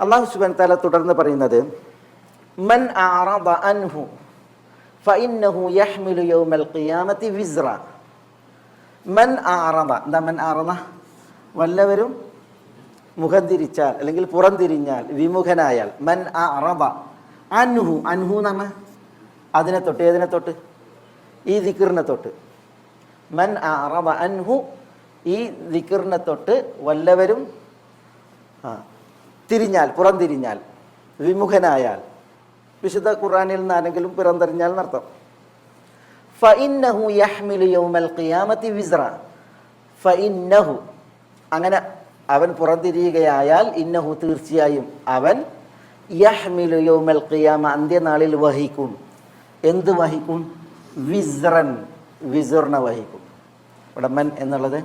അല്ലാഹു സുബ്ഹാനഹു വ തആല തുടർന്ന് പറയുന്നത് മൻ അഅറദ അൻഹു ഫഇന്നഹു യഹ്മിലു യൗമൽ ഖിയാമത്തി വിസ്റ. മൻ അഅറദ, എന്താ മൻ അഅറദ? വല്ലവരും മുഖം തിരിച്ചാൽ അല്ലെങ്കിൽ പുറം തിരിഞ്ഞാൽ, വിമുഖനായാൽ. മൻ അഅറദ അൻഹു, അൻഹു എന്ന് പറഞ്ഞാൽ അതിനെ തൊട്ട്, ഏതിനെ തൊട്ട്? ഈ ദിക്റിനെ തൊട്ട്. മൻ അഅറദ അൻഹു, ഈ ദിക്റിനെ തൊട്ട് വല്ലവരും തിരിഞ്ഞാൽ, പുറം തിരിഞ്ഞാൽ, വിമുഖനായാൽ, വിശുദ്ധ ഖുർആനിൽ നിന്ന് ആരെങ്കിലും പുറം തിരിഞ്ഞാൽ എന്നർത്ഥം. ഫഇന്നഹു യഹ്മിലു യൗമൽ ഖിയാമത്തി വിസ്റ. ഫഇന്നഹു, അങ്ങനെ അവൻ പുറംതിരിയുകയായാൽ, ഇന്നഹു തീർച്ചയായും അവൻ, യഹ്മിലു യൗമൽ ഖിയാമ അന്ത്യനാളിൽ വഹിക്കും. എന്ത് വഹിക്കും? വിസ്റൻ, വിസ്റിനെ വഹിക്കും. ഇവിടെ മൻ എന്നുള്ളത്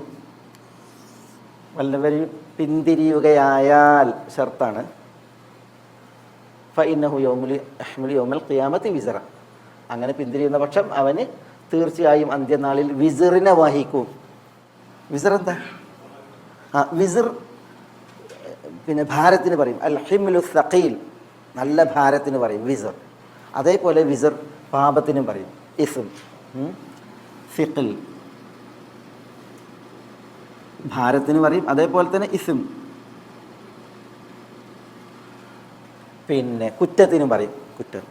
വല്ലവരും പിന്തിരിയുകയായാൽ ഷർത്താണ്. ഫഇന്നഹു യഹ്മിലു യൗമൽ ഖിയാമത്തി വിസ്റ. അങ്ങനെ പിന്തിരിയുന്ന പക്ഷം അവന് തീർച്ചയായും അന്ത്യനാളിൽ വിസ്റിനെ വഹിക്കും. വിസ്ർ എന്താ? വിസ്ർ പിന്നെ ഭാരത്തിന് പറയും. അൽ ഹിംലു സഖീൽ, നല്ല ഭാരത്തിന് പറയും വിസ്ർ. അതേപോലെ വിസ്ർ പാപത്തിനും പറയും. ഇസ്ം, സിഖിൽ, ഭാരത്തിന് പറയും. അതേപോലെ തന്നെ ഇസ്ം, പിന്നെ കുറ്റത്തിനും പറയും. കുറ്റം.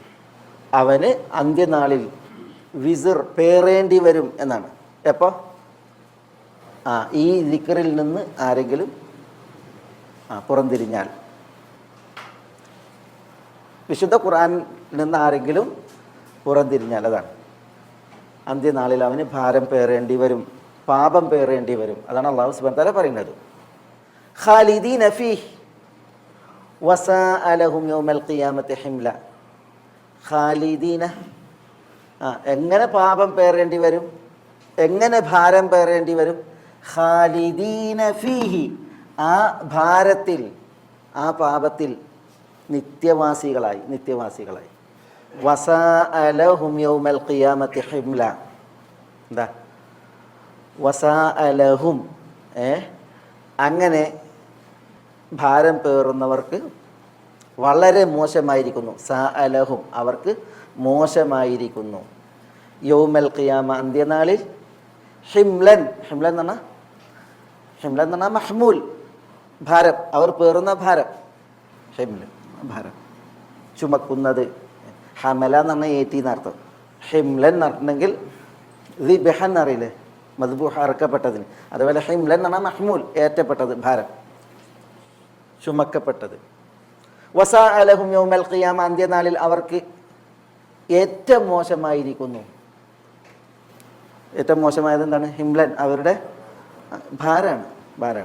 അവന് അന്ത്യനാളിൽ വിസ്ർ പേറേണ്ടി വരും എന്നാണ്. എപ്പോൾ? ഈ ദിക്റിൽ നിന്ന് ആരെങ്കിലും പുറംതിരിഞ്ഞാൽ, വിശുദ്ധ ഖുർആനിൽ നിന്ന് ആരെങ്കിലും പുറംതിരിഞ്ഞാൽ, അതാണ് അന്ത്യനാളിൽ അവന് ഭാരം പേറേണ്ടി വരും, പാപം പേറേണ്ടി വരും. അതാണ് അല്ലാഹു സുബ്ഹാനഹു വ തആല പറയുന്നത്. ഖാലിദീന ഫീഹി വസാഅ ലഹും യൗമൽ ഖിയാമത്തി ഹിംല. ഖാലിദീന, എങ്ങനെ പാപം പേറേണ്ടി വരും? എങ്ങനെ ഭാരം പേറേണ്ടി വരും? ഖാലിദീന ഫീഹി, ആ ഭാരത്തിൽ, ആ പാപത്തിൽ നിത്യവാസികളായി, നിത്യവാസികളായി. വസാഅ ലഹും യൗമൽ ഖിയാമത്തി ഹിംല. എന്താ? വസാഅ ലഹും, അങ്ങനെ ഭാരം പേറുന്നവർക്ക് വളരെ മോശമായിരിക്കുന്നു. സാഅ ലഹും, അവർക്ക് മോശമായിരിക്കുന്നു. യൗമൽ ഖിയാമ, അന്ത്യനാളിൽ. ഹിംലൻ, ഹിംലൻ എന്ന് പറഞ്ഞാൽ, ഹിംലൻ എന്ന് പറഞ്ഞാൽ മഹ്മൂൽ, ഭാരം, അവർ പേറുന്ന ഭാരം. ഹിംലൻ, ഭാരം, ചുമക്കുന്നത്. ഹമല എന്ന് പറഞ്ഞാൽ ഏറ്റി എന്നർത്ഥം. ഹിംലൻ എന്നറിഞ്ഞെങ്കിൽ ദിബഹൻ എന്നറിയില്ലേ, മദ്ബൂഹ്, അറക്കപ്പെട്ടതിന്. അതുപോലെ ഹിംലൻ എന്ന് പറഞ്ഞാൽ മഹ്മൂൽ, ഏറ്റപ്പെട്ടത്, ഭാരം, ചുമക്കപ്പെട്ടത്. വസാഅ ലഹും യൗമൽ ഖിയാമ, അന്ത്യനാളിൽ അവർക്ക് ഏറ്റവും മോശമായിരിക്കുന്നു. ഏറ്റവും മോശമായത് എന്താണ്? ഹിംലൻ, അവരുടെ ഭാരമാണ്, ഭാരമാണ്.